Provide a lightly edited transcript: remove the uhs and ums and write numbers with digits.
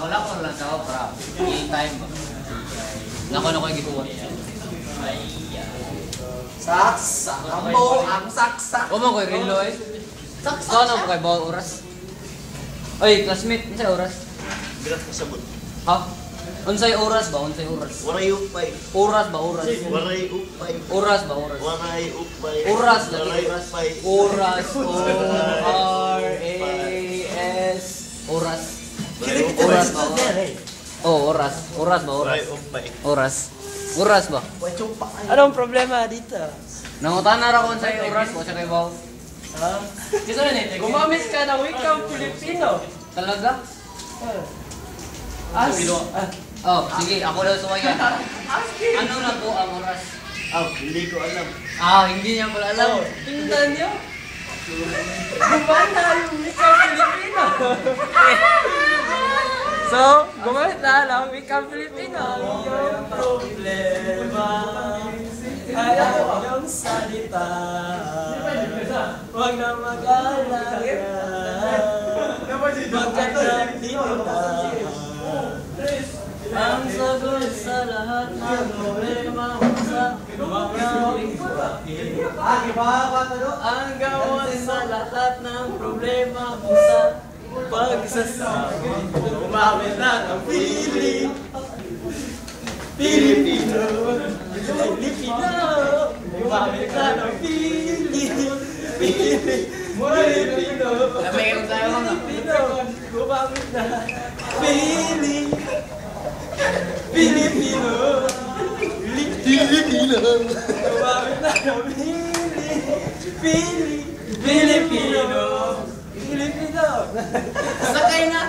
Wala ko lang tao para i-time ba? Nako na ko yung gikuha. Saksak! Ambo! Ang saksak! O mo ko yung relo eh. Saksak! Ikaw na mo kayo bawang oras. Oy, classmate, unsay oras? Birat ka sabot. Ha? Unsay oras ba? Unsay oras? Waray upay. Oras ba? Oras? Waray upay. Oras ba? Oras? Waray upay. Oras lagi Waray oras. upay. Oras. O-R-A-S. Oras. Oras ba? Oh, oras. Oras ba? Oras. Waray upay. Oras. Oras ba? Anong problema dito? Nangutan na ra ko unsay oras ko sa kay Bao. Ha? Kasi na Gumamit ka ng wikang Pilipino. Talaga? As. Oh, sige, ako daw suwayan. Ano na po ang oras? Hindi ko alam. Hindi niya pala alam. Tingnan niyo. Gumana yung wikang Pilipino. So, gumamit na ng wikang Pilipino. Yung problema ay yung salita. Huwag na mag-alala. Magkatang dito na. Ang sagot sa lahat ng problema mo sa mga lingwahe. Ang gawin sa lahat ng problema mo sa pagsasabi. Umamit na ng feeling. Pilipino. Pilipino. Umamit na ng feeling. Pilipino. Pilipino. Gumamit na. Feeling. Pilipino. Pilipino. Gumamit na ng feeling. Pilipino. Pilipino. Sakay na.